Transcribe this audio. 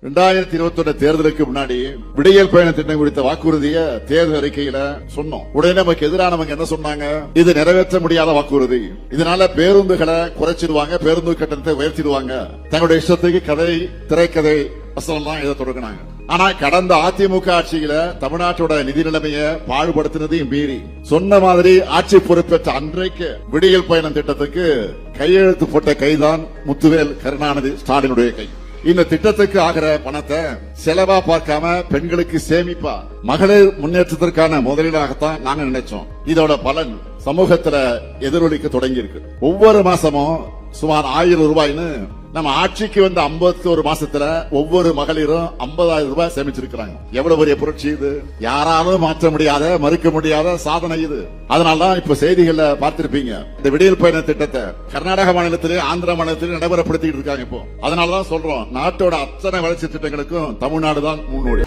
2021 தேர்தலுக்கு முன்னாடி விடியல் பயண திட்டம் குறித்த வாக்குறுதியை தேர்தல் அறிக்கையில சொன்னோம். உடனே நமக்கு எதிரானவங்க என்ன சொன்னாங்க? இது நிறைவேற்ற முடியாத வாக்குறுதி, இதனால பேருந்துகளை குறைச்சிடுவாங்க, பேருந்து கட்டணத்தை உயர்த்திடுவாங்க, தங்களுடைய இஷ்டத்துக்கு கதை திரைக்கதை வசனம் இதை தொடங்கினாங்க. ஆனா கடந்த அதிமுக ஆட்சியில தமிழ்நாட்டோட நிதி நிலைமையை பாழ்படுத்தினதையும் மீறி சொன்ன மாதிரி ஆட்சி பொறுப்பேற்ற அன்றைக்கு விடியல் பயணம் திட்டத்துக்கு கையெழுத்து போட்ட கைதான் முத்துவேல் கருணாநிதி ஸ்டாலினுடைய கை. இந்த திட்டத்துக்கு ஆகிற பணத்தை செலவா பார்க்காம பெண்களுக்கு சேமிப்பா, மகளிர் முன்னேற்றத்திற்கான முதலீடாகத்தான் நாங்க நினைச்சோம். இதோட பலன் சமூகத்துல எதிரொலிக்க தொடங்கி இருக்கு. ஒவ்வொரு மாசமும் சுமார் 1000 ரூபாய்னு நம்ம ஆட்சிக்கு வந்த 51 மாசத்துல ஒவ்வொரு மகளிரும் 50,000 ரூபாய் சேமிச்சிருக்கிறாங்க. எவ்வளவு பெரிய புரட்சி இது! யாராலும் மாற்ற முடியாத, மறுக்க முடியாத சாதனை இது. அதனாலதான் இப்ப செய்திகள்ல பார்த்திருப்பீங்க, இந்த விடியல் பயண திட்டத்தை கர்நாடக மாநிலத்திலே, ஆந்திர மாநிலத்திலே நடைமுறைப்படுத்திட்டு இருக்காங்க. இப்போ அதனாலதான் சொல்றோம், நாட்டோட அத்தனை வளர்ச்சி திட்டங்களுக்கும் தமிழ்நாடு தான் முன்னோடி.